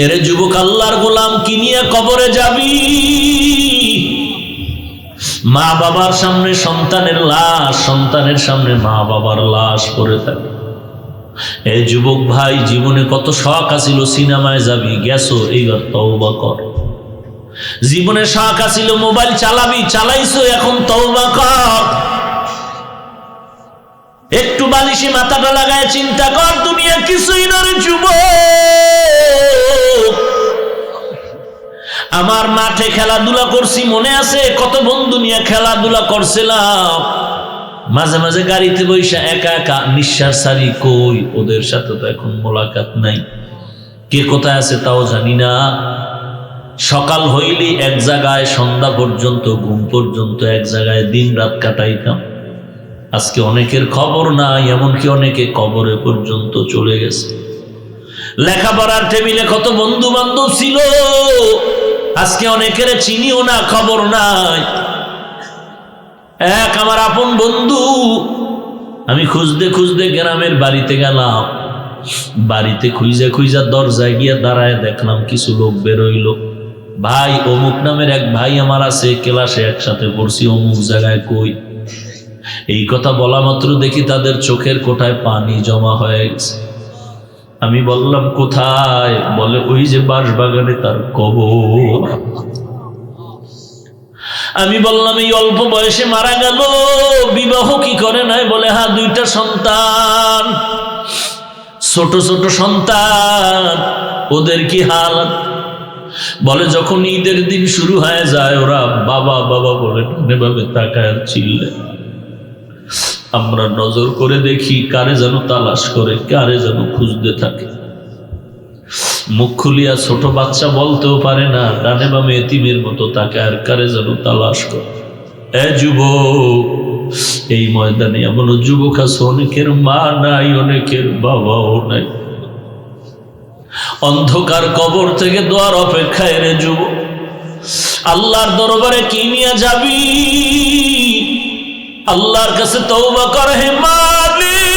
এরে যুবক, আল্লাহর গোলাম কি নিয়ে কবরে যাবি? মা বাবার সামনে সন্তানের লাশ, সন্তানের সামনে মা বাবার লাশ পড়ে থাকে। এই যুবক ভাই, জীবনে কত শখ আছিল, সিনেমায় যাবি, গেছো, এইবার তওবা কর। জীবনে শখ আছিল মোবাইল চালাবি, চালাইছো, এখন তওবা কর। একটু বালিশে মাথাটা লাগায় চিন্তা কর, দুনিয়া কিছুই নয় যুবক। আমার মাঠে খেলাধুলা করছি, মনে আছে? কত বন্ধু নিয়ে খেলাধুলা করছিলাম। মাঝে মাঝে গাড়িতে বৈশা একা একা নিঃশ্বাস ছাড়ি, কই ওদের সাথে তো এখন মোলাকাত নাই। কে কোথায় আছে তাও জানি না। সকাল হইলেই এক জায়গায়, সন্ধ্যা পর্যন্ত, ঘুম পর্যন্ত এক জায়গায় দিন রাত কাটাইতাম। আজকে অনেকের খবর নাই, এমনকি অনেকে কবরে পর্যন্ত চলে গেছে। লেখাপড়ার টেবিলে কত বন্ধু বান্ধব ছিল, আজকে অনেকের চিনিও না, খবর নাই। এক আমার আপন বন্ধু, আমি খুঁজতে খুঁজতে গ্রামের বাড়িতে গেলাম। বাড়িতে খুঁজে খুঁজা দরজায় গিয়ে দাঁড়ায় দেখলাম কিছু লোক বেরোইল। ভাই, অমুক নামের এক ভাই আমার আছে, ক্লাসে একসাথে পড়ছি, অমুক জায়গায়। কই? এই কথা বলা মাত্র দেখি তাদের চোখের কোঠায় পানি জমা হয়ে গেছে। আমি বললাম কোথায়? বলে ওই যে বাঁশবাগানে তার কবর। আমি বললাম এই অল্প বয়সে মারা গেল, বিবাহ কি করে নাই? বলে হ্যাঁ, 2টা সন্তান, ছোট ছোট সন্তান। ওদের কি হালত? বলে যখন ঈদের দিন শুরু হয়ে যায়, ওরা বাবা বাবা বলে এভাবে তাকায় আর চিল্লে। আমরা নজর করে দেখি, কারে যেন তালাশ করে, কারে যেন খুঁজতে থাকে। মুখ খুলিয়া ছোট বাচ্চা বলতেও পারে না, ডানে বামে এতিমের মতো তাকে আর কারে যেন তালাশ করে। এ যুবক, এই ময়দানে এমন যুবক আছে, অনেকের মা নাই, অনেকের বাবাও নাই। অন্ধকার কবর থেকে দোয়ার অপেক্ষায় রে যুবক। আল্লাহর দরবারে কি নিয়ে যাবি? আল্লাহর কাছে তওবা কর, হে মালিক,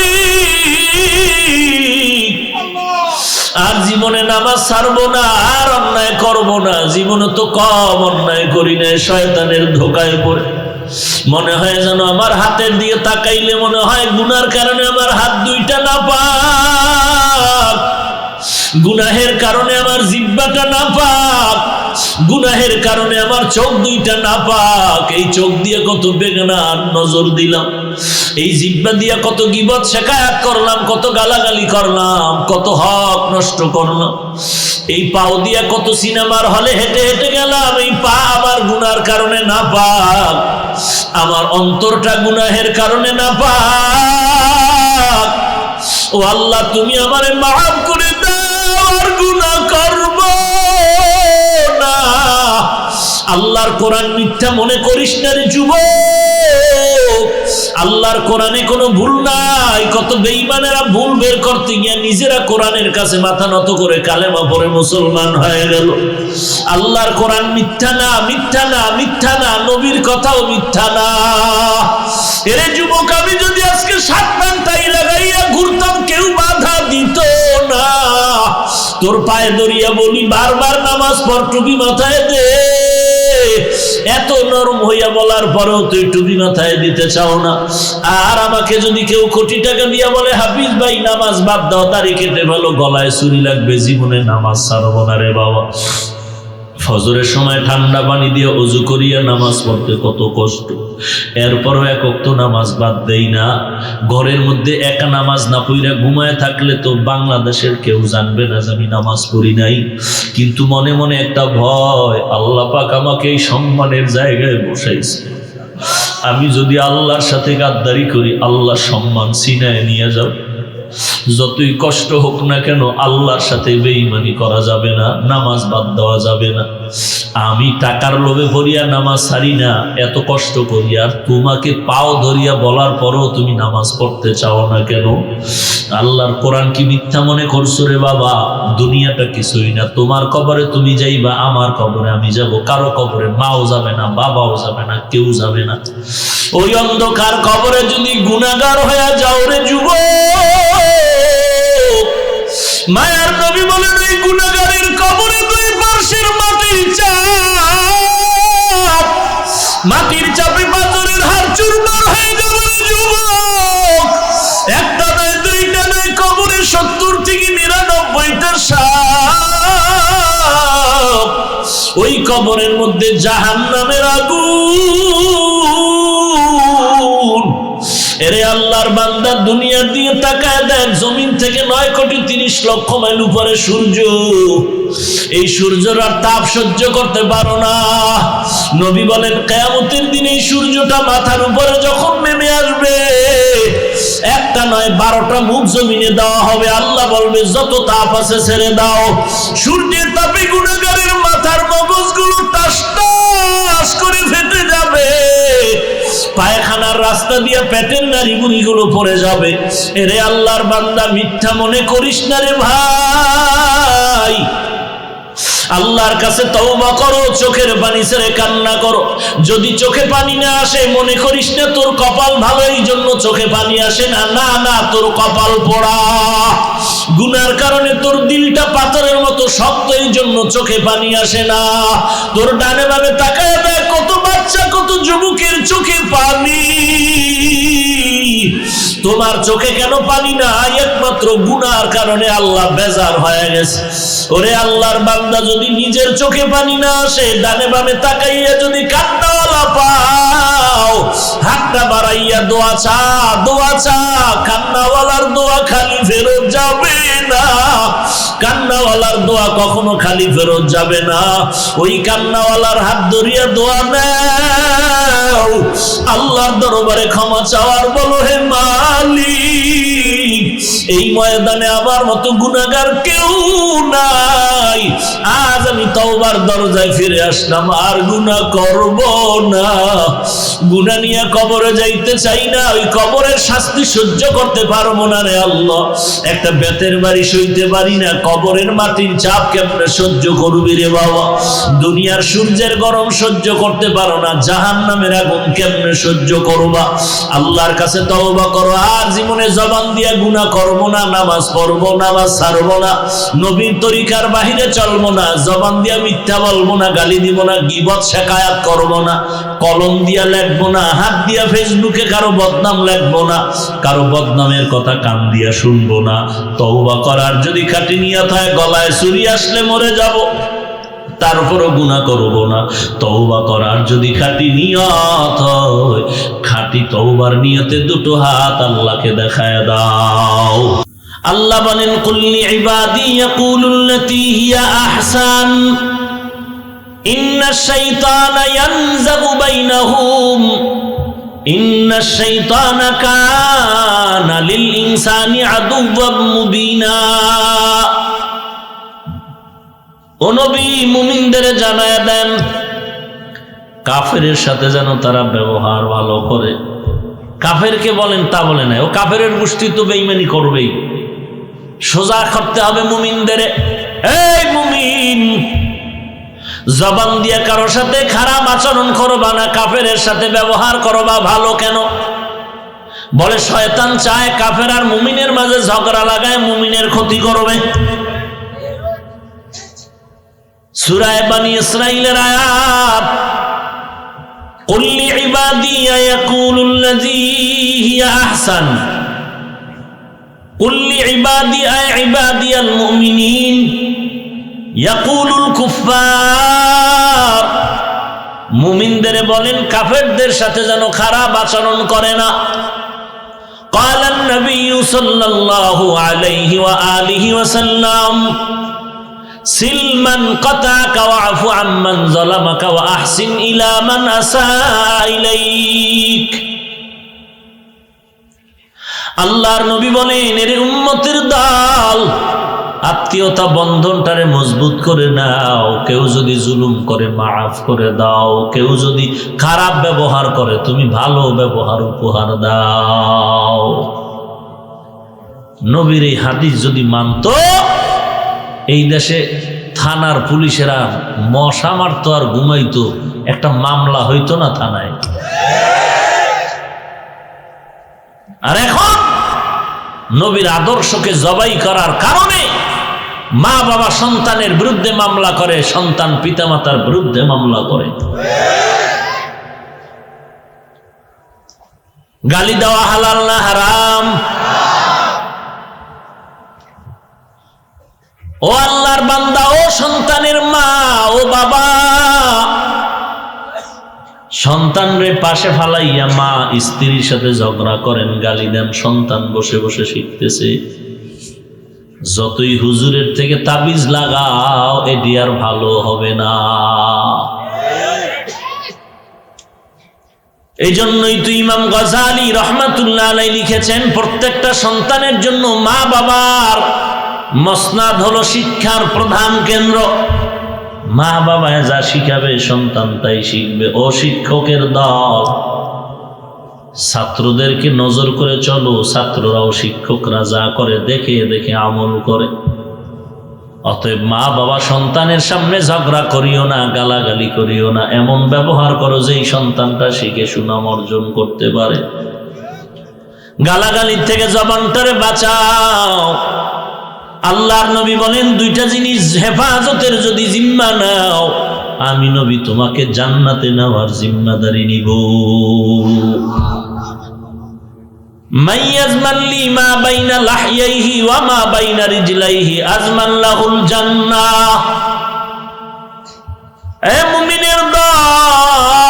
আর জীবনে নামাজ ছাড়বো না, আর অন্যায় করবো না। জীবনে তো কম অন্যায় করি না, শয়তানের ধোকায় পড়ে মনে হয় যেন আমার হাতের দিকে তাকাইলে মনে হয় গুনার কারণে আমার হাত 2টা নাপাক, গুনাহের কারণে আমার জিহ্বাটা নাপাক, গুনাহের কারণে আমার চোখ 2টা নাপাক। এই চোখ দিয়ে কত বেগানার নজর দিলাম, এই জিহ্বা দিয়ে কত গীবত শিকায়াত করলাম, কত গালাগালি করলাম, কত হক নষ্ট করলাম। এই পাও দিয়ে কত সিনেমার হলে হেঁটে হেঁটে গেলাম, এই পা আমার গুনার কারণে নাপাক, আমার অন্তরটা গুনাহের কারণে নাপাক। ও আল্লাহ, তুমি আমারে মাফ করে দাও, আর গুনাহ করব না। আল্লাহর কোরআন মিথ্যা মনে করিস না রে যুবক। আল্লাহর কোরআনে কোনো ভুল নাই। কত বেঈমানেরা ভুল বের করতে গিয়ে নিজেরা কোরআনের কাছে মাথা নত করে কালেমা পড়ে মুসলমান হয়ে গেল। আল্লাহর কোরআন মিথ্যা না, মিথ্যা না, মিথ্যা না, নবীর কথাও মিথ্যা না। এরে যুবক, আমি যদি আজকে 7 ঘন্টাই লাগাইয়া ঘুরতাম, কেউ বাধা দিত না। তোর পায়ে দরিয়া বলি, বারবার নামাজ পড়, টুপি মাথায় দে। এত নরম হইয়া বলার পরেও তুই টুপি মাথায় দিতে চাও না। আর আমাকে যদি কেউ কোটি টাকা দিয়া বলে, হাফিজ ভাই নামাজ বাদ দাও, দাড়ি কেটে ফেলো, গলায় ছুরি লাগবে, জীবনে নামাজ ছাড়বো না রে বাবা। ফজরের সময় ঠান্ডা পানি দিয়ে ওযু করিয়া নামাজ পড়তে কত কষ্ট, এরপরও 1 ওয়াক্ত নামাজ বাদ দেই না। ঘরের মধ্যে একা নামাজ না পড়িয়া ঘুমায় থাকলে তো বাংলাদেশের কেউ জানবে না যে আমি নামাজ পড়ি নাই। কিন্তু মনে মনে একটা ভয়, আল্লাহ পাক আমাকে এই সম্মানের জায়গায় বসাইছে। আমি যদি আল্লাহর সাথে গাদ্দারি করি, আল্লাহ সম্মান ছিনায় নিয়ে যাবে। যতই কষ্ট হোক না কেন, আল্লাহর সাথে বেঈমানি করা যাবে না, নামাজ বাদ দেওয়া যাবে না। আমি টাকার লোভে পড়িয়া নামাজ ছাড়ি না, এত কষ্ট করি, আর তোমাকে পাও ধরিয়া বলার পরও তুমি নামাজ পড়তে চাও না কেন? আল্লাহর কোরআন কি মিথ্যা মনে করছো রে বাবা? দুনিয়াটা কিছুই না। তোমার কবরে তুমি যাইবা, আমার কবরে আমি যাব। কারো কবরে মাও যাবে না, বাবাও যাবে না, কেউ যাবে না। ওই অন্ধকার কবরে যদি গুনাহগার হয়ে যাও রে যুবক, মায়ার নবী বলেন, ওই গুনাহগারের কবর ওই কবরের মধ্যে জাহান্নামের আগুন। এরে আল্লাহর বান্দা, দুনিয়ার দিকে তাকায় দেখ, জমিন থেকে 9,30,00,000 মাইল উপরে সূর্য। এই সূর্যের আর তাপ সহ্য করতে পারো না। নবী বলেন, কিয়ামতের দিন এই সূর্যটা মাথার উপরে যখন নেমে আসবে, একটা নয় 12টা মুখ জমিনে দেওয়া হবে। আল্লাহ বলবে, যত তাপ আছে ছেড়ে দাও। সূর্যের তাপে গুনাহগারের মাথার মগজগুলো টাস টাস করে ফেটে যাবে, পায়খানার রাস্তা দিয়ে পেটের নাড়িগুলো পড়ে যাবে। এরে আল্লাহর বান্দা, মিথ্যা মনে করিস না রে ভাই। আল্লাহর কাছে তওবা করো, চোখের পানি ছেড়ে কান্না করো। যদি চোখে পানি না আসে, মনে করিস না তোর কপাল ভালো, এই জন্য চোখে পানি আসে না। না না, তোর কপাল পোড়া। গুনার কারণে তোর দিলটা পাথরের মতো শক্ত, এই জন্য চোখে পানি আসে না। তোর ডানে বামে তাকায় দেখ, কত বাচ্চা, কত যুবকের চোখে পানি। তোমার চোখে কেন পানি না? একমাত্র গুনার কারণে আল্লাহ বেজার হয়ে গেছে। ওরে আল্লাহর বান্দা, যদি নিজের চোখে পানি না আসে, ডানে বামে তাকাইয়া যদি কান্নাওয়ালা পাও, হাতটা বাড়াইয়া দোয়া চা, দোয়া চা। কান্নাওয়ালার দোয়া খালি ফেরত যাবে না। কান্নাওয়ালার দোয়া কখনো খালি ফেরত যাবে না। ওই কান্নাওয়ালার হাত ধরিয়া দোয়া নাও, আল্লাহর দরবারে ক্ষমা চাওয়ার বলো, হে মালিক, এই ময়দানে আমার মতো গুনাহগার কেউ নাই। আজ আমি তওবার দরজায় ফিরে আসলাম, আর গুনাহ করব না। গুনাহ নিয়ে কবরে যাইতে চাই না। ওই কবরের শাস্তি সহ্য করতে পারবো না রে আল্লাহ। একটা বেতের বাড়ি সইতে পারি না, কবরের মাটির চাপ কেমনে সহ্য করবি রে বাবা? দুনিয়ার সূর্যের গরম সহ্য করতে পারো না, জাহান্নামের আগুন কেমনে সহ্য করবা? আল্লাহর কাছে তওবা করো। আর জীবনে জবান দিয়া গুনাহ করবো না, নামাজ পড়বো, নামাজ ছাড়বো না, নবীর তরিকার বাহিরে চলবো না, জবান দিয়া মিথ্যা বলবো না, গালি দিব না, গীবত শেখায়াত করবো না, কলম দিয়া লেখবো না, হাত দিয়া ফেসবুকে কারো বদনাম লেখবো না, কারো বদনামের কথা কান দিয়া শুনবো না। তওবা করার যদি খাঁটি নিয়ত হয়, গলায় ছুরি আসলে মরে যাব, তারপরও গুনাহ করব না। তওবা করার যদি খাঁটি নিয়ত হয়, খাঁটি তওবার নিয়তে দুটো হাত আল্লাহকে দেখায় দাও। আল্লাহ বলেন, কুল্লি ইবাদি ইয়াকুলুল্লাতী হিয়া আহসান ইন্নাশ শাইতানা ইয়ানযাগু বাইনাহুম ইন্নাশ শাইতানা কানা লিল ইনসানি আদুওয়াম মুবিনা। ও নবী, মুমিনদের জানায়া দেন, কাফেরের সাথে যেন তারা ব্যবহার ভালো করে। কাফেরকে বলেন তা বলে না, ও কাফেরের গোষ্ঠী তো বেঈমানি করবেই। সোজা করতে হবে মুমিনদের। এই মুমিন, জবান দিয়ে কারো সাথে খারাপ আচরণ করবা না, কাফেরের সাথে ব্যবহার করবা ভালো। কেন? বলে শয়তান চায় কাফের আর মুমিনের মাঝে ঝগড়া লাগায়, মুমিনের ক্ষতি করবে। সূরা বনী ইসরাঈলের আয়াত, কুল লিইবাদি ইয়াকুলুল্লাযী হিয়া আহসান, কুল লিইবাদি ইবাদিয়াল মুমিনিন ইয়াকুলুল কুফফার। মুমিনদের বলেন কাফেরদের সাথে যেন খারাপ আচরণ করে না। قال النبي صلى الله عليه وآله وسلم সিল মান কাতাকা ওয়াফু আম্মান যালামাকা ওয়া আহসিন ইলা মান আসা ইলাইক। আল্লাহর নবী বলেন, এর উম্মতের দল, আত্মীয়তা বন্ধনটারে মজবুত করে নাও। কেউ যদি জুলুম করে মাফ করে দাও, কেউ যদি খারাপ ব্যবহার করে তুমি ভালো ব্যবহার উপহার দাও। নবীর এই হাদিস যদি মানতো, এই দেশে থানার পুলিশেরা মশা মারতো আর ঘুমাইতো, একটা মামলা হইতো না থানায়। আর এখন নবীর আদর্শকে জবাই করার কারণে মা বাবা সন্তানের বিরুদ্ধে মামলা করে, সন্তান পিতামাতার বিরুদ্ধে মামলা করে। গালি দেওয়া হালাল না হারাম? ও আল্লাহর বান্দা, ও সন্তানের মা, ও বাবা, সন্তানরে পাশে ফালাইয়া মা স্ত্রীর সাথে ঝগড়া করেন, গালি দেন, সন্তান বসে বসে শিখতেছে। যতই হুজুরের থেকে তাবিজ লাগাও এটি আর ভালো হবে না। এই জন্যই তো ইমাম গজালি রহমাতুল্লাহ আলাইহি লিখেছেন, প্রত্যেকটা সন্তানের জন্য মা বাবার মসনাদ হলো শিক্ষার প্রধান কেন্দ্র। মা বাবা যা শিখাবে সন্তান তাই শিখবে। ও শিক্ষকের দল, ছাত্রদেরকে নজর করে চলো, ছাত্ররাও শিক্ষকরা যা করে দেখে দেখে আমল করে। অতএব মা বাবা সন্তানের সামনে ঝগড়া করিও না, গালাগালি করিও না, এমন ব্যবহার করো যেই সন্তানটা শিখে সুনাম অর্জন করতে পারে। গালাগালির থেকে জবানটারে বাঁচাও। আল্লাহর নবী বলেন, দুইটা জিনিস হেফাজতের যদি জিম্মা নাও, আমি নবী তোমাকে জান্নাতে নেওয়ার জিম্মাদারি নিব। মাইয়াজমান লি মা বাইনা লাহইহি ওয়া মা বাইনা রিজলাইহি আজমান লাহুল জান্নাহ। এ মুমিনের দল,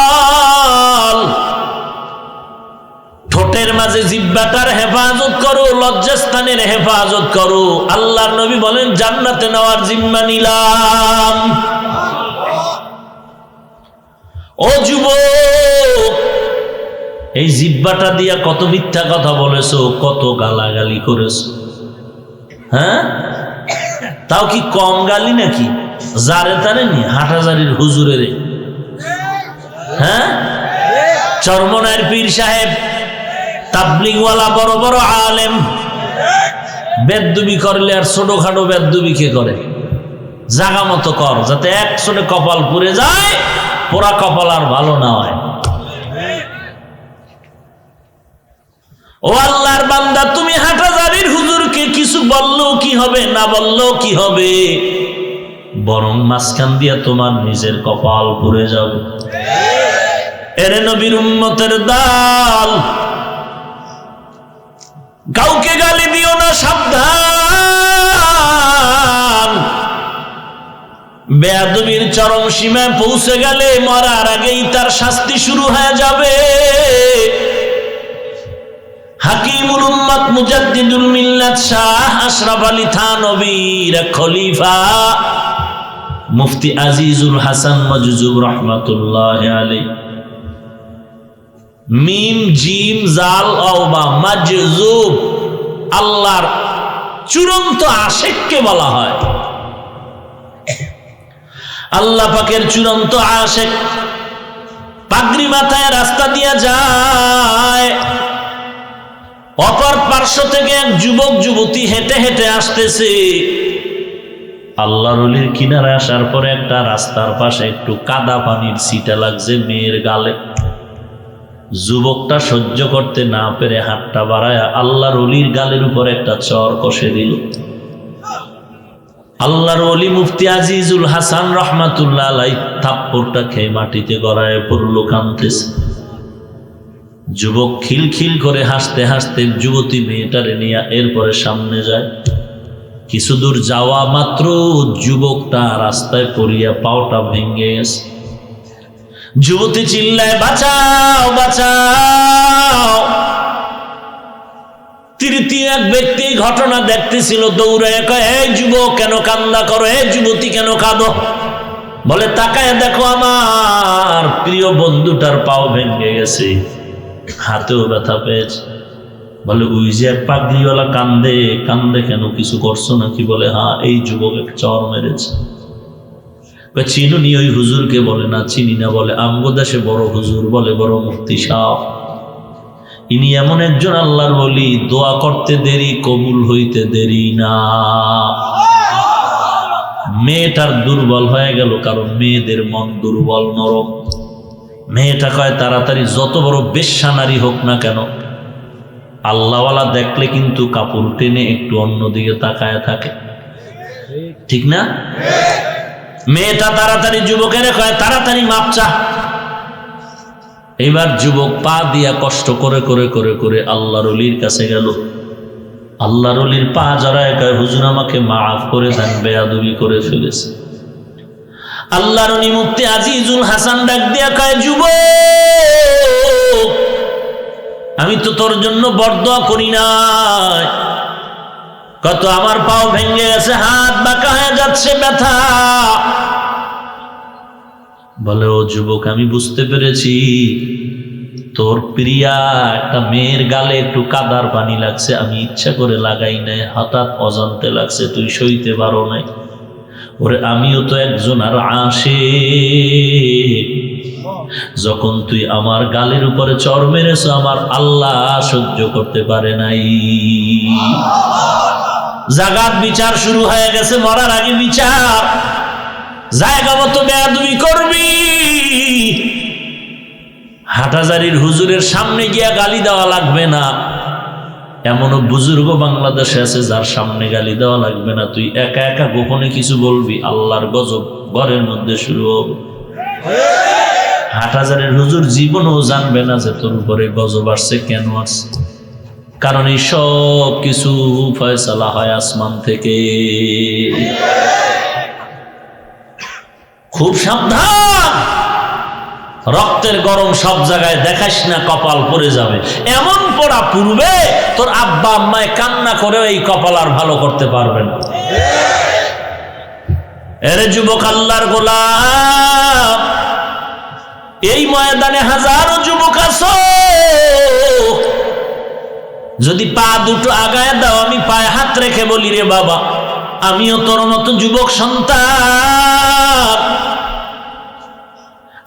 ঠোঁটের মাঝে জিহ্বাটার হেফাজত করো, লজ্জাস্থানের হেফাজত করো। আল্লাহর নবী বলেন, জান্নাতে নেওয়ার জিম্মা নিলাম। ও যুবক, এই জিহ্বাটা দিয়া কত মিথ্যা কথা বলেছো, কত গালাগালি করেছো। হ্যাঁ, তাও কি কম গালি নাকি? যারে তারে নি, হাটাজারির হুজুরের, হ্যাঁ, চরমনায়ের পীর সাহেব, তাবলিগওয়ালা, বড় বড় আলেম, বেদবি করলে আর ছোটখাটো বেদবি কে করে? জাগা মতো কর, যাতে একশোটে কপাল পুড়ে যায়, পোড়া কপাল আর ভালো না হয়। ও আল্লাহর বান্দা, তুমি হাটাজারির হুজুরকে কিছু বললেও কি হবে, না বললেও কি হবে, বরং মাঝখান দিয়া তোমার নিজের কপাল পুড়ে যাবে। এরে নবীর উম্মতের দল, কাউকে গালি দিও না, সাবধান। বেয়াদবির চরম সীমায় পৌঁছে গেলে মরার আগেই তার শাস্তি শুরু হয়ে যাবে। হাকিমুল উম্মত মুজাদ্দিদুল মিল্লাত শাহ আশরাফ আলী থানভীর খলিফা মুফতি আজিজুল হাসান মজজুব রাহমাতুল্লাহি আলাইহি, মিম জিম জাল আওবা মাজজুব, আল্লাহর চূড়ান্ত আশিককে বলা হয়। আল্লাহ পাকের চূড়ান্ত আশিক পাগড়ি মাথায় রাস্তা দিয়ে যায়, অপর পার্শ্ব থেকে এক যুবক যুবতী হেঁটে হেঁটে আসতেছে। আল্লাহর ওলির কিনারে আসার পরে একটা রাস্তার পাশে একটু কাদা পানির ছিটা লাগছে মেয়ের গালে। যুবকটা সহ্য করতে না পেরে হাতটা বাড়ায় আল্লাহর ওলির গালের উপর একটা চর কষে দিল। আল্লাহর ওলি মুফতি আজিজুল হাসান রহমাতুল্লাহ আলাইহি থাপ্পড়টা খেয়ে মাটিতে গড়ায় পড়ল, কাঁদতেছে। যুবক খিলখিল করে হাসতে হাসতে যুবতী মেয়েটারে নিয়ে এরপরে সামনে যায়। কিছু দূর যাওয়া মাত্র যুবকটা রাস্তায় পড়িয়া পাওটা ভেঙে গেছে। যুবতী চিল্লায়, বাঁচাও বাঁচাও। তৃতীয় এক ব্যক্তি ঘটনা দেখতেছিল, দৌড়ায় কয়, এই যুবক কেন কান্না করো, এই যুবতী কেন কাঁদো? বলে, তাকায় দেখো আমার প্রিয় বন্ধুটার পাও ভেঙে গেছে, হাতেও ব্যথা পেয়েছে। বলে, ওই যে এক পাগড়িওয়ালা কান্দে, কান্দে কেন, কিছু করছো নাকি? বলে, হ্যাঁ, এই যুবক এক চর মেরেছে। চিনুনি ওই হুজুরকে? বলে, না চিনি না। বলে, আমগো দেশে বড় হুজুর, বলে বড় মুফতি সাহেব, ইনি এমন একজন আল্লাহর ওলি, দোয়া করতে দেরি, কবুল হইতে দেরি না। মেয়েটার দুর্বল হয়ে গেল, কারণ মেয়েদের মন দুর্বল, নরম। মেয়েটা কয়, তাড়াতাড়ি যত বড় বেশ্যা নারী হোক না কেন, আল্লাহওয়ালা দেখলে কিন্তু কাপড় টেনে একটু অন্যদিকে তাকায় থাকে, ঠিক না? মেয়েটা তাড়াতাড়ি যুবকের কয়, তাড়াতাড়ি মাপ চা। এবার যুবক পা দিয়া কষ্ট করে করে করে করে আল্লাহর ওলির কাছে গেল। আল্লাহর ওলির পা জড়ায় কয়, হুজুর আমাকে মাফ করে দেন, বেয়াদবি করে ফেলেছে। আল্লাহর ওলি মুফতি আজিজুল হাসান ডাক দিয়া কয়, যুবক আমি তো তোর জন্য বরদোয়া করি নাই, কত আমার পাও ভেঙে গেছে, হাত বাঁকা হয়ে যাচ্ছে, ব্যথা। বলে, ও যুবক আমি বুঝতে পেরেছি, তোর প্রিয়া একটা মেয়ের গালে একটু কাদার পানি লাগছে, আমি ইচ্ছা করে লাগাই নাই, হঠাৎ অজান্তে লাগছে, তুই সইতে পারো নাই। ওরে আমিও তো একজন আর আশিক, যখন তুই আমার গালের উপরে চড় মেরেছ আমার আল্লাহ সহ্য করতে পারে নাই। জাগাত বিচার শুরু হয়ে গেছে, মরার আগে বিচার। জায়গা মতো বেয়াদবি করবি, হাটহাজারীর হুজুরের সামনে গিয়া গালি দেওয়া লাগবে না। এমনও বুজুর্গ বাংলাদেশে আছে যার সামনে গালি দেওয়া লাগবে না, তুই একা একা গোপনে কিছু বলবি, আল্লাহর গজব ঘরের মধ্যে শুরু হবে। হাটহাজারীর হুজুর জীবনও জানবে না যে তোর উপরে গজব আসছে, কেন আসছে, কারণ এই সব কিছু ফয়সালা হয় আসমান থেকে। খুব সাবধান, রক্তের গরম সব জায়গায় দেখাস না, কপাল পড়ে যাবে। এমন পড়া পূর্বে তোর আব্বা আম্মায় কান্না করে এই কপাল আর ভালো করতে পারবে না। এরে যুবক আল্লাহর গোলাম, এই ময়দানে হাজারো যুবক আছো, যদি পা দুটো আগায় দাও আমি পায়ে হাত রেখে বলি, রে বাবা আমিও তোর মতো যুবক সন্তান।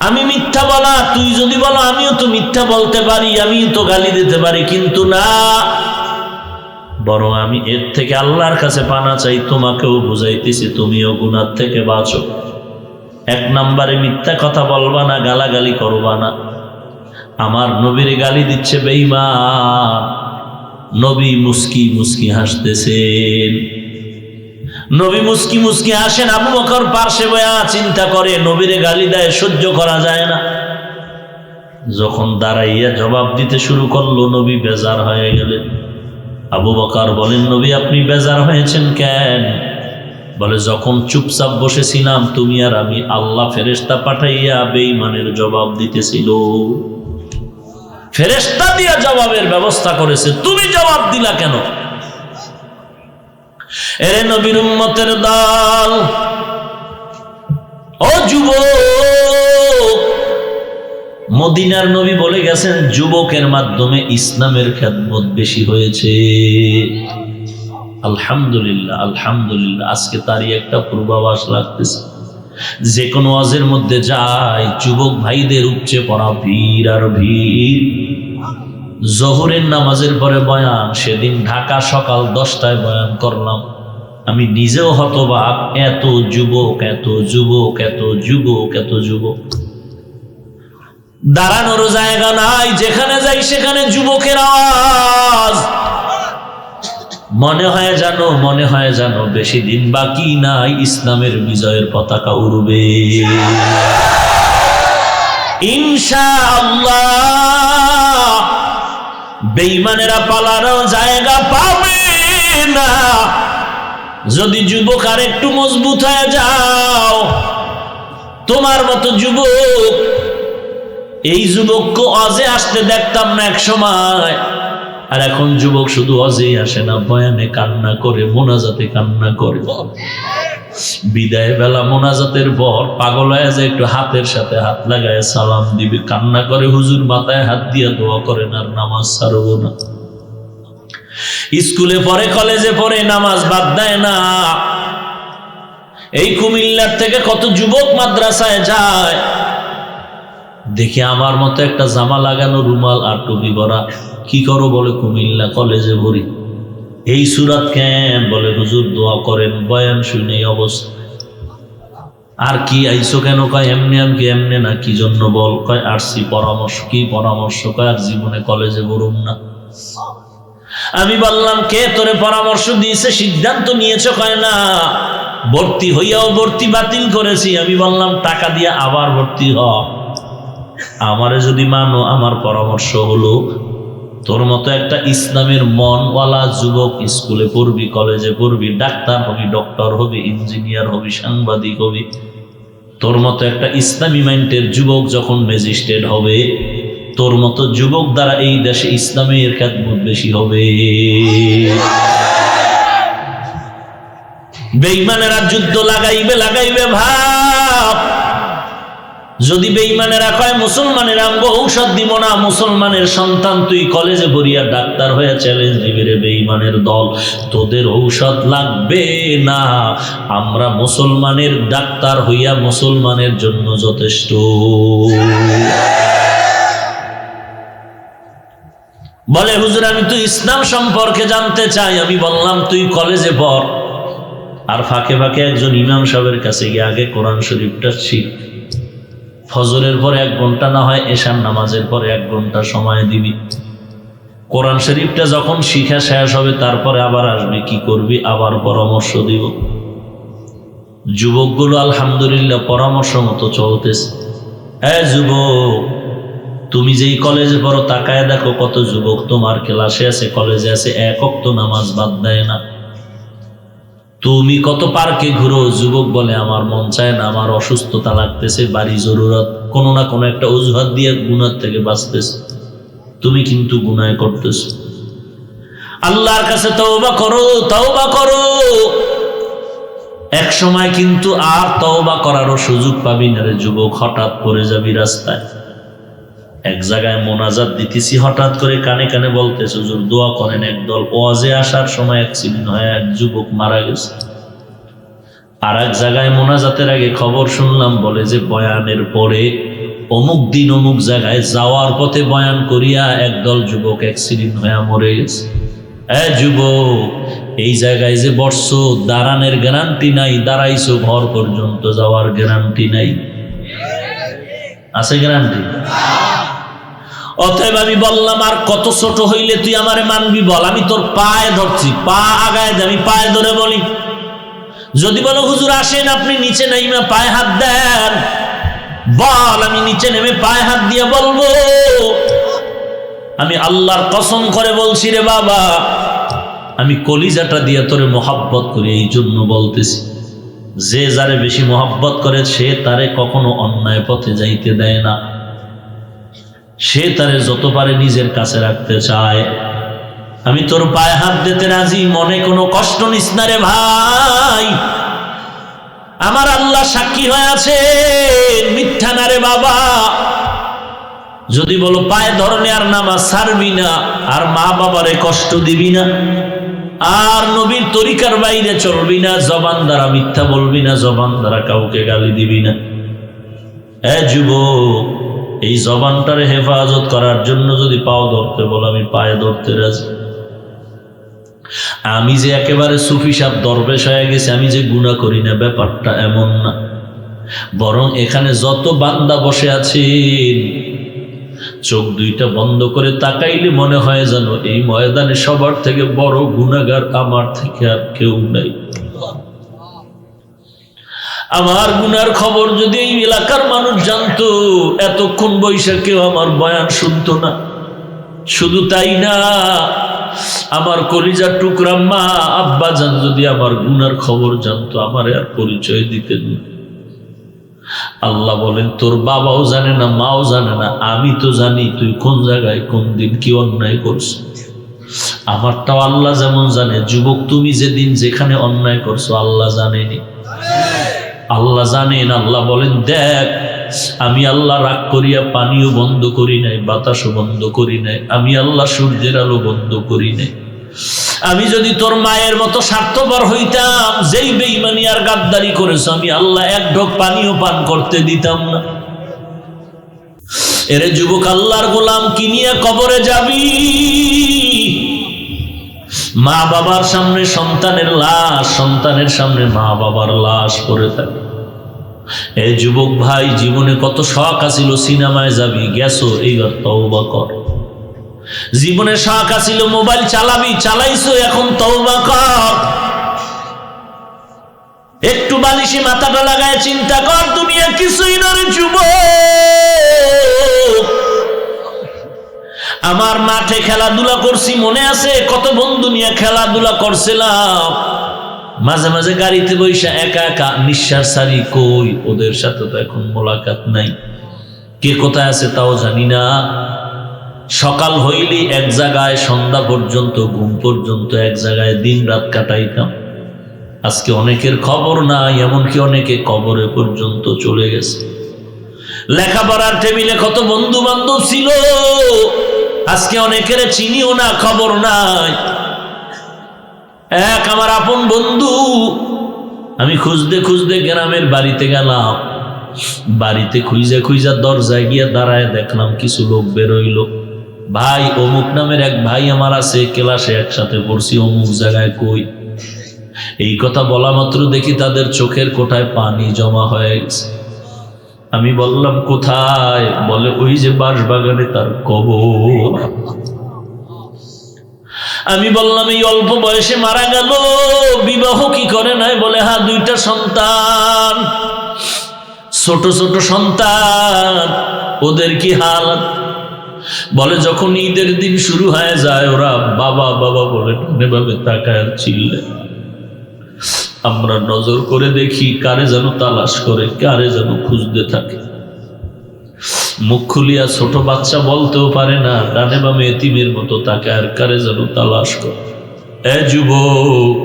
আমি মিথ্যা বলা, তুই যদি বলো আমিও তো মিথ্যা বলতে পারি, আমিও তো গালি দিতে পারি, কিন্তু না, বরং আমি এর থেকে আল্লাহর কাছে পানা চাই। তোমাকেও বুঝাইতেছি, তুমিও গুনাহ থেকে বাঁচো। এক নম্বরে মিথ্যা কথা বলবা না, গালাগালি করবা না। আমার নবীর গালি দিচ্ছে বেঈমান, নবী মুস্কি মুস্কি হাসতেছেন। নবী মুস্কি মুস্কি হাসেন, আবু বকর পার্শ্বে বয়া চিন্তা করে নবীরে গালি দেয়, সহ্য করা যায় না। যখন দাঁড়াইয়া জবাব দিতে শুরু করলো, নবী বেজার হয়ে গেলেন। আবু বকর বলেন, নবী আপনি বেজার হয়েছেন কেন? বলে, যখন চুপচাপ বসেছিলাম তুমি আর আমি, আল্লাহ ফেরেশতা পাঠাইয়া বেঈমানের জবাব দিতেছিল, ফেরেশতা দিয়া জবাবের ব্যবস্থা করেছে, তুমি জবাব দিলা কেন? এরে নবীর উম্মতের দল, ও যুবক, মদিনার নবী বলে গেছেন যুবকের মাধ্যমে ইসলামের খেদমত বেশি হয়েছে। আলহামদুলিল্লাহ, আলহামদুলিল্লাহ, আজকে তারই একটা পূর্বাভাস লাগতেছে। যে কোনো ওয়াজের মধ্যে যায়, যুবক ভাইদের উপচে পড়া ভিড় আর ভিড়। জোহরের নামাজের পরে বয়ান, সেদিন ঢাকা সকাল 10টায় বয়ান করলাম, আমি নিজেও হতবাক, এত যুবক, এত যুবক, এত যুবক, এত যুবক, দাঁড়ানোর জায়গা নাই, যেখানে যাই সেখানে যুবকের আওয়াজ। মনে হয় জানো বেশি দিন বাকি নাই, ইসলামের বিজয়ের পতাকা উড়বে ইনশাআল্লাহ। বেঈমানেরা পালারও জায়গা পাবে না যদি যুবক আর একটু মজবুত হয়ে যাও। তোমার মতো যুবক, এই যুবককে অজে আসতে দেখতাম না এক সময়, আর এখন যুবক শুধু অজেই আসে না, বয়ানে কান্না করে, মোনাজাতে কান্না করে। বিদায় বেলা মোনাজাতের পর পাগল হয়ে যায়, একটু হাতের সাথে হাত লাগায় সালাম দিবে, কান্না করে, হুজুর মাথায় হাত দিয়ে দোয়া করেন, আর নামাজ ছাড়বো না। স্কুলে পড়ে, কলেজে পড়ে, নামাজ বাদ দেয় না। এই কুমিল্লার থেকে কত যুবক মাদ্রাসায় যায়, দেখি আমার মতো একটা জামা লাগানো, রুমাল আর টুপি পরা, কি করো? বলে কুমিল্লা কলেজে পড়ি। এই সুরাত কেন? বলে হুজুর দোয়া করেন, বয়ান শুনে এই অবস্থা। আর কি আইসো কেন? কয় এমনি। আমি কি এমনি না, কি জন্য বল? কয় আসছি পরামর্শ। কি পরামর্শ? কয় আর জীবনে কলেজে পড়ুম না। আমি বললাম, কে তোরে পরামর্শ দিয়েছে, সিদ্ধান্ত নিয়েছ? কয় না, ভর্তি হইয়াও ভর্তি বাতিল করেছি। আমি বললাম, টাকা দিয়ে আবার ভর্তি হ। আমারে যদি মানো, আমার পরামর্শ হলো, তোর মতো একটা ইসলামের মনওয়ালা যুবক, স্কুলে পড়বি, কলেজে পড়বি, ডাক্তার হবি, ডক্টর হবি, ইঞ্জিনিয়ার হবি, সাংবাদিক হবি, তোর মতো একটা ইসলামী মাইন্ডের যুবক যখন ম্যাজিস্ট্রেট হবে, তোর মতো যুবক দ্বারা এই দেশে ইসলামের খেদমত বেশি হবে। বেঈমানেরা যুদ্ধ লাগাইবে ভাব। যদি বেঈমানেরা কয় মুসলমানের আমগো ঔষধ দিব না, মুসলমানের সন্তান তুই কলেজে পড়িয়া ডাক্তার হয়ে চ্যালেঞ্জ দিবি রে বেঈমানের দল, তোদের ঔষধ লাগবে না, আমরা মুসলমানের ডাক্তার হইয়া মুসলমানের জন্য যথেষ্ট। বলে হুজুর আমি তুই ইসলাম সম্পর্কে জানতে চাই। আমি বললাম তুই কলেজে পড়, আর ফাঁকে ফাঁকে একজন ইমাম সাহেবের কাছে গিয়ে আগে কোরআন শরীফটা শিখ। ফজরের পরে 1 ঘন্টা, না হয় এশার নামাজের পরে 1 ঘন্টা সময় দিবি। কোরআন শরীফটা যখন শিখা শেষ হবে তারপরে আবার আসবে, কি করবি আবার পরামর্শ দিব। যুবকগুলো আলহামদুলিল্লাহ পরামর্শ মতো চলতেছে। হ্যাঁ যুবক, তুমি যেই কলেজে পড়ো তাকায় দেখো কত যুবক তোমার ক্লাসে আছে, কলেজে আছে, 1 ওয়াক্ত নামাজ বাদ দেয় না। তুমি কত পার্কে ঘুরো, যুবক বলে আমার মন চায় না, আমার অসুস্থতা লাগতেছে, বাড়ি জরুরত, কোনো না কোনো একটা অজুহাত দিয়ে গুনাহ থেকে বাঁচতেছে। তুমি কিন্তু গুনাহ করতেছো। আল্লাহর কাছে তওবা করো, তওবা করো। এক সময় কিন্তু আর তওবা করারও সুযোগ পাবি না রে যুবক। হঠাৎ পড়ে যাবি রাস্তায়, এক জায়গায় মোনাজাত দিতেছি, হঠাৎ করে কানে কানে বলতেছে হুজুর দোয়া করেন। একদল ওয়াজে আসার সময় অ্যাক্সিডেন্ট হয়, এক যুবক মারা গেছে। আর এক জায়গায় মোনাজাতের আগে খবর শুনলাম, বলে যে বয়ানের পরে অমুক দিন অমুক জায়গায় যাওয়ার পথে বয়ান করিয়া একদল যুবক অ্যাক্সিডেন্ট হয়ে মরে গেছে। যুবক, এই জায়গায় যে বসছো দাঁড়ানোর গ্যারান্টি নাই, দাঁড়াইছো ঘর পর্যন্ত যাওয়ার গ্যারান্টি নাই। আছে গ্যারান্টি? অতএব আমি বললাম আর কত ছোট হইলে তুই আমারে মানবি বল। আমি তোর পায়ে ধরছি, পা আগায় দে, আমি পায়ে ধরে বলি। যদি বলো হুজুর আসেন আপনি নিচে নাইমা পায়ে হাত দেন, বল, আমি নিচে নেমে পায়ে হাত দিয়ে বলবো। আমি আল্লাহর কসম করে বলছি রে বাবা, আমি কলিজাটা দিয়ে তোরে মোহাব্বত করি, এই জন্য বলতেছি। যে যারে বেশি মোহাব্বত করে সে তারে কখনো অন্যায় পথে যাইতে দেয় না, সে তারে যত পারে নিজের কাছে রাখতে চায়। আমি তোর পায়ে হাত দিতে রাজি, মনে কোনো কষ্ট নিস না রে ভাই। আমার আল্লাহ সাক্ষী হয়ে আছে, মিথ্যা না রে বাবা। যদি বলো পায়ে ধরনে আর নামাজ ছাড়বি না, আর মা বাবারে কষ্ট দিবি না, আর নবীর তরিকার বাইরে চলবি না, জবান দ্বারা মিথ্যা বলবি না, জবান দ্বারা কাউকে গালি দিবি না। যুবক, এই জবানটারে হেফাজত করার জন্য যদি পাও ধরতে বলো, আমি পায়ে ধরতে রাজি। আমি যে একেবারে সুফি সাহেব দরবেশ হয়ে গেছি, আমি যে গুনাহ করি না, ব্যাপারটা এমন না। বরং এখানে যত বান্দা বসে আছেন, চোখ দুইটা বন্ধ করে তাকাইলে মনে হয় যেন এই ময়দানে সবার থেকে বড় গুনাহগার আমার থেকে আর কেউ নাই। আমার গুনার খবর যদি এই এলাকার মানুষ জানতো, এতক্ষণ বৈশা কেউ আমার বয়ান শুনতো না। শুধু তাই না, আমার কলিজার টুকরা মা আব্বা জান যদি আমার গুনার খবর জানতো, আমার আর পরিচয় দিতেন না। আল্লাহ বলেন তোর বাবাও জানে না, মাও জানে না, আমি তো জানি তুই কোন জায়গায় কোন দিন কি অন্যায় করছো। আমারটাও আল্লাহ যেমন জানে। যুবক, তুমি যেদিন যেখানে অন্যায় করছো আল্লাহ জানেনি? আল্লাহ জানেন। আল্লাহ বলেন দেখ, আমি আল্লাহ রাগ করিয়া পানিও বন্ধ করি নাই, বাতাসও বন্ধ করি নাই, আমি আল্লাহ সূর্যের আলো বন্ধ করি নাই। আমি যদি তোর মায়ের মতো স্বার্থপর হইতাম, যেই বেঈমানি আর গাদ্দারি করেছ, আমি আল্লাহ 1 ঢোক পানিও পান করতে দিতাম না। এরে যুবক, আল্লাহর গোলাম কি নিয়ে কবরে যাবি? মা বাবার সামনে সন্তানের লাশ, সন্তানের সামনে মা বাবার লাশ পড়ে থাকে। এই যুবক ভাই, জীবনে কত শখ আছিল সিনেমায় যাবি, গেছো, এইবার তওবা কর। জীবনে শখ আছিল মোবাইল চালাবি, চালাইছো, এখন তওবা কর। একটু বালিশে মাথাটা লাগায় চিন্তা কর, দুনিয়া কিছুই না রে যুবক। আমার মাঠে খেলাধুলা করছি, মনে আছে কত বন্ধু নিয়ে খেলাধুলা করছিলাম। মাঝে মাঝে গাড়িতে বইসা একা একা নিঃশ্বাস ছাড়ি, কই ওদের সাথে তো এখন মোলাকাত নাই, কে কোথায় আছে তাও জানি না। সকাল হইলি এক জায়গায়, সন্ধ্যা পর্যন্ত ঘুম পর্যন্ত এক জায়গায় দিন রাত কাটাইতাম। আজকে অনেকের খবর নাই, এমনকি অনেকে কবরে পর্যন্ত চলে গেছে। লেখাপড়ার টেবিলে কত বন্ধু বান্ধব ছিল, আজকে অনেকের চিনিও না, খবর নাই। এক আমার আপন বন্ধু, আমি খুঁজতে খুঁজতে গ্রামের বাড়িতে গেলাম, বাড়িতে খুঁজে খুঁজা দরজায় গিয়ে দাঁড়ায় দেখলাম কিছু লোক বেরোইল। ভাই অমুক নামের এক ভাই আমার আছে, ক্লাসে একসাথে পড়ছি, অমুক জায়গায় কই। এই কথা বলা মাত্র দেখি তাদের চোখের কোঠায় পানি জমা হয়ে গেছে। আমি বললাম কোথায়? বলে ওই যে বাঁশবাগানে তার কবর। আমি বললাম এই অল্প বয়সে মারা গেল, বিবাহ কি করে নাই? বলে হ্যাঁ, 2টা সন্তান, ছোট ছোট সন্তান। ওদের কি হাল? বলে যখন ঈদের দিন শুরু হয়ে যায় ওরা বাবা বাবা বলে এভাবে তাকায় চিল্লে। আমরা নজর করে দেখি কারে যেন তালাশ করে, কারে যেন খুঁজতে থাকে। মুখ খুলিয়া ছোট বাচ্চা বলতেও পারে না, ডানে বামে এতিমের মতো তাকায় আর কারে যেন তালাশ করে। এ যুবক,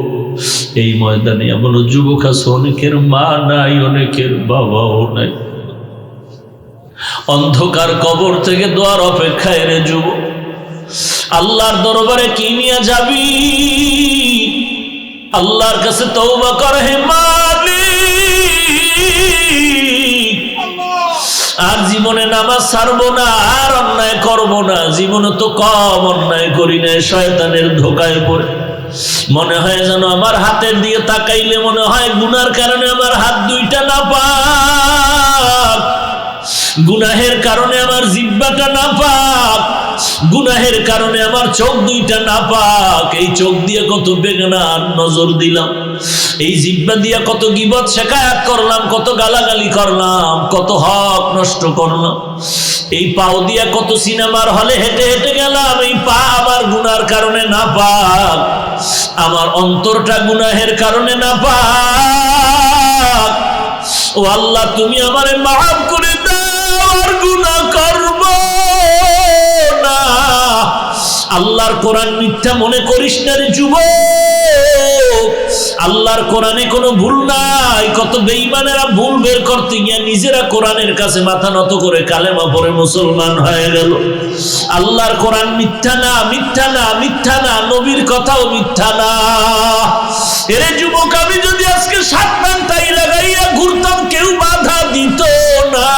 এই ময়দানে এমন যুবক আছে অনেকের মা নাই, অনেকের বাবাও নাই। অন্ধকার কবর থেকে দোয়ার অপেক্ষায় রে যুবক। আল্লাহর দরবারে কি নিয়ে যাবি? আল্লাহর কাছে তওবা কর হে মালিক। আর জীবনে নামাজ ছাড়বো না, আর অন্যায় করবো না। জীবনে তো কম অন্যায় করি না, শয়তানের ধোকায় পড়ে মনে হয় যেন আমার হাতের দিয়ে তাকাইলে মনে হয় গুনার কারণে আমার হাত 2টা নাপাক, গুনাহের কারণে আমার জিহ্বাটা নাপাক, গুনাহের কারণে আমার চোখ 2টা নাপাক। এই চোখ দিয়ে কত বেগানার নজর দিলাম, এই জিহ্বা দিয়ে কত গীবত শিকায়াত করলাম, কত গালাগালি করলাম, কত হক নষ্ট করলাম। এই পাও দিয়া কত সিনেমার হলে হেঁটে হেঁটে গেলাম, এই পা আমার গুনার কারণে নাপাক, আমার অন্তরটা গুনাহের কারণে নাপাক। ও আল্লাহ, তুমি আমারে মাফ করে দাও, আর গুনাহ করব না। আল্লাহর কোরআন মিথ্যা মনে করিস না রে যুবক। আল্লাহর কোরআনে কোনো ভুল নাই। কত বেঈমানেরা ভুল বের করতে গিয়ে নিজেরা কোরআনের কাছে মাথা নত করে কালেমা পড়ে মুসলমান হয়ে গেল। আল্লাহর কোরআন মিথ্যা না, মিথ্যা না, মিথ্যা না, নবীর কথাও মিথ্যা না। এরে যুবক, আমি যদি আজকে 7 টাই লাগাইয়া ঘুরতাম কেউ বাধা দিত না।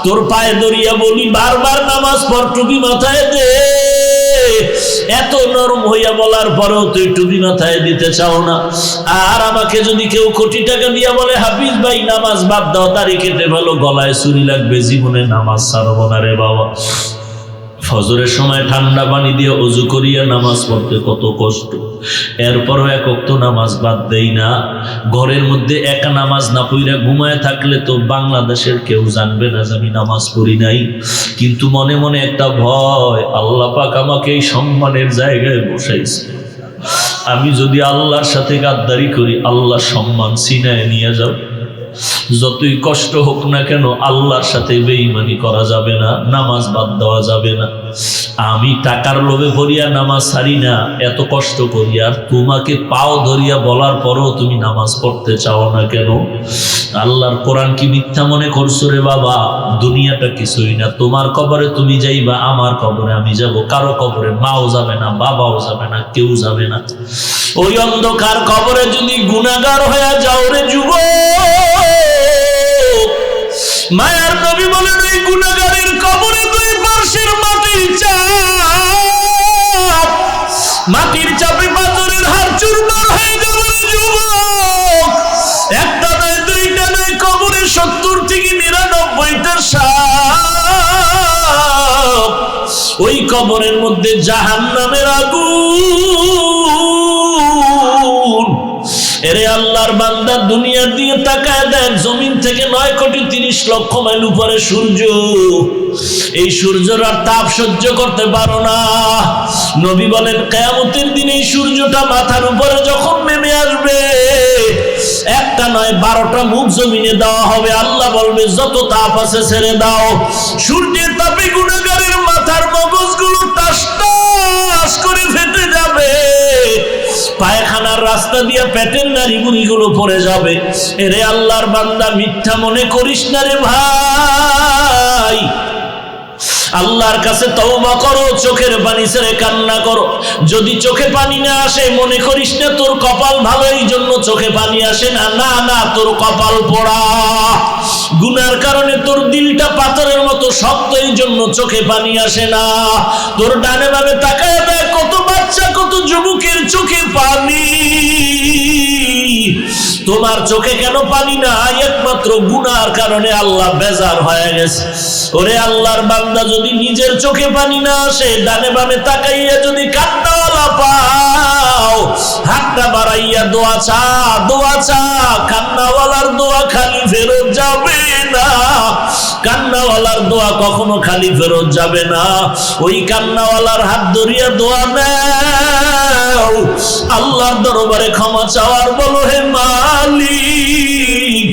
তোর পায়ে দরিয়া বলি বারবার নামাজ পড়, টুপি মাথায় দে। এত নরম হইয়া বলার পরেও তুই টুপি মাথায় দিতে চাও না। আর আমাকে যদি কেউ কোটি টাকা দিয়া বলে হাফিজ ভাই নামাজ বাদ দাও, তারি কেটে ফেলো, গলায় ছুরি লাগবে, জীবনে নামাজ ছাড়বো না রে বাবা। ফজরের সময় ঠান্ডা পানি দিয়ে ওযু করিয়া নামাজ পড়তে কত কষ্ট, এরপরও 1 ওয়াক্ত নামাজ বাদ দেই না। ঘরের মধ্যে একা নামাজ না পড়িয়া ঘুমায় থাকলে তো বাংলাদেশের কেউ জানবে না যে আমি নামাজ পড়ি নাই। কিন্তু মনে মনে একটা ভয়, আল্লাহ পাক আমাকে এই সম্মানের জায়গায় বসাইছে। আমি যদি আল্লাহর সাথে গাদ্দারি করি, আল্লাহ সম্মান ছিনায় নিয়ে যাও। যতই কষ্ট হোক না কেন আল্লাহর সাথে বেঈমানি করা যাবে না, নামাজ বাদ দেওয়া যাবে না। আমি টাকার লোভে পড়িয়া নামাজ ছাড়ি না, এত কষ্ট করিয়া তোমাকে পাও ধরিয়া বলার পরও তুমি নামাজ পড়তে চাও না কেন? আল্লাহর কোরআন কি মিথ্যা মনে করছো রে বাবা? দুনিয়াটা কিছুই না। তোমার কবরে তুমি যাইবা, আমার কবরে আমি যাব। কারো কবরে মাও যাবে না, বাবাও যাবে না, কেউ যাবে না। ওই অন্ধকার কবরে যদি গুনাহগার হয়ে যাও রে যুবক, মায়ার নবী বলেন ওই গুনাহগারের কবরে 2 পার্শ্বের মাটির চাপ, মাটির চাপে পাথরের হাড় চুরমার হয়ে যাবে যুবক। একটা নয়, 2টা নয়, কবরে 70 থেকে 99টা সাপ। ওই কবরের মধ্যে জাহান্নামের আগুন, এরে আল্লাহর বান্দা, দুনিয়ার দিকে তাকায় দেখ, জমিন থেকে 9,30,00,000 মাইল উপরে সূর্য। এই সূর্যের আর তাপ সহ্য করতে পারো না। নবী বলেন, কিয়ামতের দিনে এই সূর্যটা মাথার উপরে যখন নেমে আসবে, একটা নয় 12টা মুখ জমিনে দেওয়া হবে। আল্লাহ বলবে, যত তাপ আছে ছেড়ে দাও। সূর্যের তাপে গুনাহগারের মাথার মগজগুলো টাস টাস করে ফেটে যাবে, পায়খানার রাস্তা দিয়ে পেটের নাড়িভুড়িগুলো পড়ে যাবে। এরে আল্লাহর বান্দা, মিথ্যা মনে করিস না রে ভাই। আল্লাহর কাছে তওবা করো, চোখের পানি ছেড়ে কান্না করো। যদি চোখে পানি না আসে, মনে করিস না তোর কপাল ভালো, এই জন্য চোখে পানি আসে না। না না, তোর কপাল পোড়া। গুনার কারণে তোর দিলটা পাথরের মতো শক্ত, এই জন্য চোখে পানি আসে না। তোর ডানে বামে তাকায় দেখ, কত বাচ্চা, কত যুবকের চোখে পানি। তোমার চোখে কেন পানি না? একমাত্র গুনার কারণে আল্লাহ বেজার হয়ে গেছে। ওরে আল্লাহর বান্দা, যদি নিজের চোখে পানি না আসে, ডানে বামে তাকাইয়া যদি কান্নাওয়ালা পাও, হাতটা বাড়াইয়া দোয়া চা, দোয়া চা। কান্নাওয়ালার দোয়া খালি ফেরত যাবে না। কান্নাওয়ালার দোয়া কখনো খালি ফেরত যাবে না। ওই কান্নাওয়ালার হাত ধরিয়া দোয়া নাও, আল্লাহর দরবারে ক্ষমা চাওয়ার বলো, হে মালিক,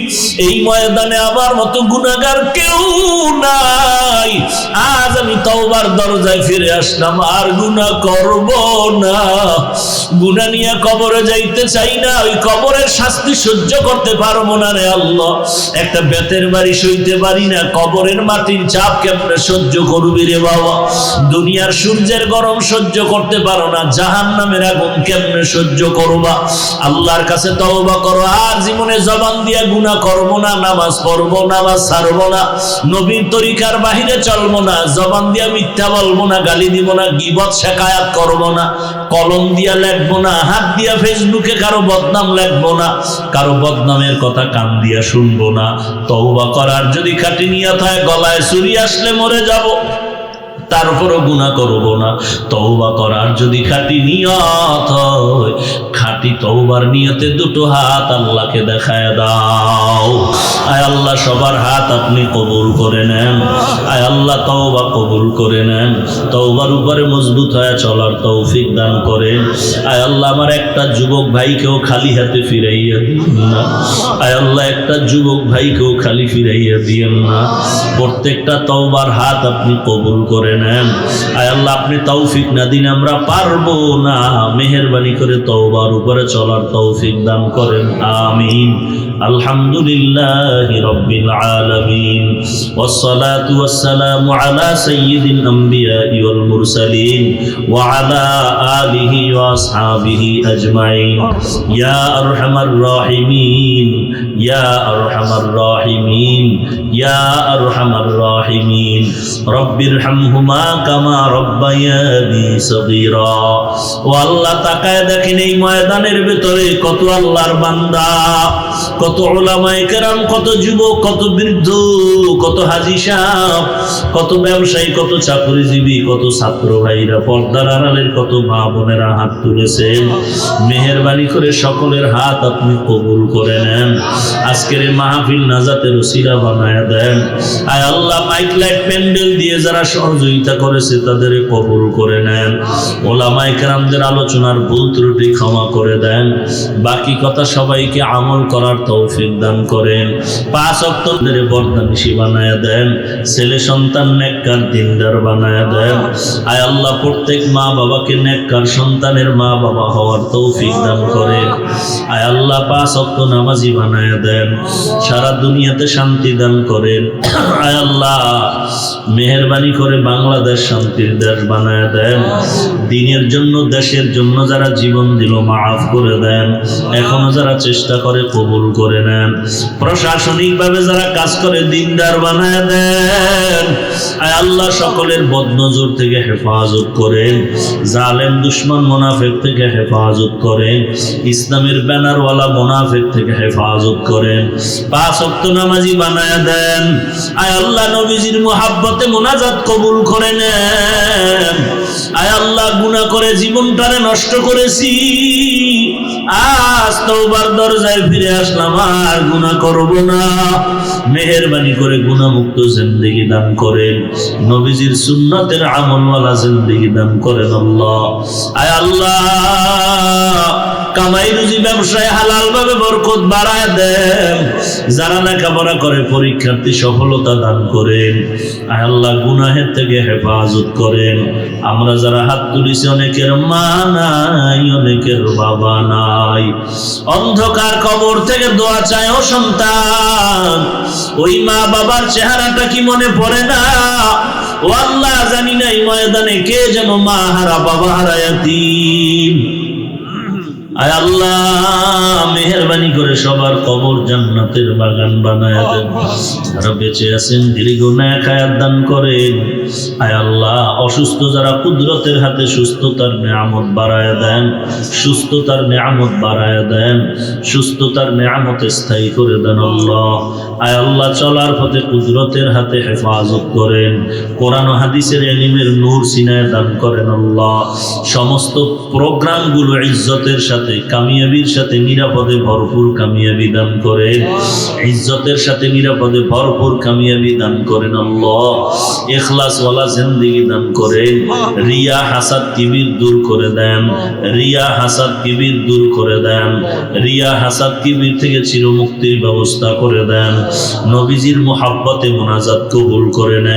এই ময়দানে আমার মতো গুনাহগার কেউ নাই। আজ আমি তওবার দরজায় ফিরে আসলাম, আর গুনাহ করব না। গুনাহ নিয়ে কবরে যাইতে চাই না। ওই কবরের শাস্তি সহ্য করতে পারবো না রে আল্লাহ। একটা বেতের বাড়ি সইতে পারি না, কবরের মাটির চাপ কেমনে সহ্য করবি রে বাবা? দুনিয়ার সূর্যের গরম সহ্য করতে পারো না, জাহান্নামের আগুন কেমনে সহ্য করবা? আল্লাহর কাছে তওবা করো, আর জীবনে জবান দিয়া গুনাহ করব না, নামাজ পড়বো, নামাজ ছাড়বো না, নবীর তরিকার বাহিরে চলবো না, জবান দিয়া মিথ্যা বলবো না, গালি দিব না, গীবত শেখায়াত করবো না, কলম দিয়া লেখবো না, হাত দিয়া ফেসবুকে কারো বদনাম লেখবো না, কারো বদনামের কথা কান দিয়া শুনবো না। তওবা করার যদি খাঁটি নিয়ত হয়, গলায় ছুরি আসলে মরে যাব, তারপরও গুনাহ করব না। তওবা করার যদি খাঁটি নিয়ত হয়, খাঁটি তওবার নিয়তে দুটো হাত আল্লাহকে দেখায় দাও। আয় আল্লাহ, সবার হাত আপনি কবুল করে নেন। আয় আল্লাহ, তওবা কবুল করে নেন। তওবার উপরে মজবুত হয়ে চলার তৌফিক দান করেন। আয় আল্লাহ, আমার একটা যুবক ভাইকেও খালি হাতে ফিরাইয়া দিন না। আয় আল্লাহ, একটা যুবক ভাইকেও খালি ফিরাইয়া দিয়েন না। প্রত্যেকটা তওবার হাত আপনি কবুল করে নেন। আয় আল্লাহ, আপনি তৌফিক না দিন আমরা পারবো না। মেহেরবানি করে তওবার উপরে চলার তৌফিক দান করেন, আমিন। আলহামদুলিল্লাহি রাব্বিল আলামিন, ওয়াসসালাতু ওয়াসসালামু আলা সাইয়্যিদিল আমবিয়াই ওয়াল মুরসালিন ওয়া আলা আলিহি ওয়া আসহাবিহি আজমাইন। ইয়া আরহামার রাহিমিন, ইয়া আরহামার রাহিমিন, ইয়া আরহামার রাহিমিন। রব্বিরহামহুমা কামা রব্বায়ানি সগীরা। ও আল্লাহ, তাকায় দেখেন এই ময়দানের ভেতরে কত আল্লাহর বান্দা, কত উলামায়ে কেরাম, কত যুবক, কত বৃদ্ধ, কত হাজী সাহেব, কত ব্যবসায়ী, কত চাকরিজীবী, কত ছাত্র ভাইরা, পর্দার আড়ালের কত মা বোনেরা হাত তুলেছেন। মেহেরবানি করে সকলের হাত আপনি কবুল করে নেন। আজকের এই মাহফিল নাজাতের উসিলা বানায়া দেন। আয় আল্লাহ, মাইক লাইট প্যান্ডেল দিয়ে যারা সহযোগিতা করেছে তাদের কবুল করে নেন। ওলামায়ে কেরামদের আলোচনার ভুল ত্রুটি ক্ষমা করে দেন। বাকি কথা সবাইকে আমল করার তৌফিক দান করেন। 5 ওয়াক্ত বর্দানিশী বানায়া দেন। ছেলে সন্তান নেককার দিনদার বানায়া দেন। আয় আল্লাহ, প্রত্যেক মা বাবাকে নেককার সন্তানের মা বাবা হওয়ার তৌফিক দান করেন। আয় আল্লাহ, 5 ওয়াক্ত নামাজি বানায়া দেন। সারা দুনিয়াতে শান্তি দান করেন। আয় আল্লাহ, মেহেরবানি করে বাংলাদেশ শান্তির দেশ বানায়া দেন। দিনের জন্য, দেশের জন্য যারা জীবন দিল মাফ করে দেন। এখনো যারা চেষ্টা করে কবুল করে নেন। প্রশাসন প্রশাসনিকভাবে যারা কাজ করে দিনদার বানায় দেন। আয় আল্লাহ সকলের বদনজর থেকে হেফাজত করেন, জালেম দুশমন মুনাফিক থেকে হেফাজত করেন, ইসলামের ব্যানারওয়ালা মুনাফিক থেকে হেফাজত করেন, 5 ওয়াক্ত নামাজি বানায় দেন। আয় আল্লাহ নবীজির মুহাব্বতে মোনাজাত কবুল করে নেন। আয় আল্লাহ গুনাহ করে জীবনটারে নষ্ট করেছি, আজ তওবার দরজায় ফিরে আসলাম, আর গুনাহ করব না। মেহেরবানি করে গুনাহমুক্ত জিন্দেগি দান করেন, নবীজির সুন্নতের আমলওয়ালা জিন্দেগি দান করেন আল্লাহ। আয় আল্লাহ কামাই রুজি ব্যবসায় হালাল ভাবে বরকত বাড়ায় দেন। যারা লেখাপড়া করে পরীক্ষার্থী সফলতা দান করেন। আয় আল্লাহ গুনাহের থেকে হেফাজত করেন। আমরা যারা হাত তুলিছি অনেকের মা নাই, অনেকের বাবা নাই, অন্ধকার কবর থেকে দোয়া চায় ও সন্তান, ওই মা বাবার চেহারাটা কি মনে পড়ে না? ও আল্লাহ জানি না এই ময়দানে কে যেন মা হারা বাবা হারা ইয়াতীম। আয় আল্লাহ মেহেরবানি করে সবার কবর জান্নাতের বাগান বানায় দেন। যারা বেঁচে আছেন দীর্ঘ নেক হায়াত দান করেন। আয় আল্লাহ অসুস্থ যারা কুদরতের হাতে সুস্থতার নেয়ামত বাড়ায় দেন, সুস্থতার নেয়ামত বাড়ায় দেন, সুস্থতার নেয়ামত স্থায়ী করে দেন আল্লাহ। আয় আল্লাহ চলার পথে কুদরতের হাতে হেফাজত করেন, কোরআন ও হাদিসের ইলমের নূর সিনায় দান করেন আল্লাহ। সমস্ত প্রোগ্রামগুলো ইজ্জতের সাথে কামিয়াবির সাথে নিরাপদে ভরপুর কামিয়াবি দান করেন, ইজ্জতের সাথে নিরাপদে ভরপুর কামিয়াবি দান করেন আল্লাহ। ইখলাসওয়ালা জিন্দেগি দান করেন, রিয়া হাসাদ কিবির দূর করে দেন, রিয়া হাসাদ কিবির দূর করে দেন, রিয়া হাসাদ কিবির থেকে চিরমুক্তির ব্যবস্থা করে দেন। নবীজির মুহাব্বতে মোনাজাত কবুল করে নেন।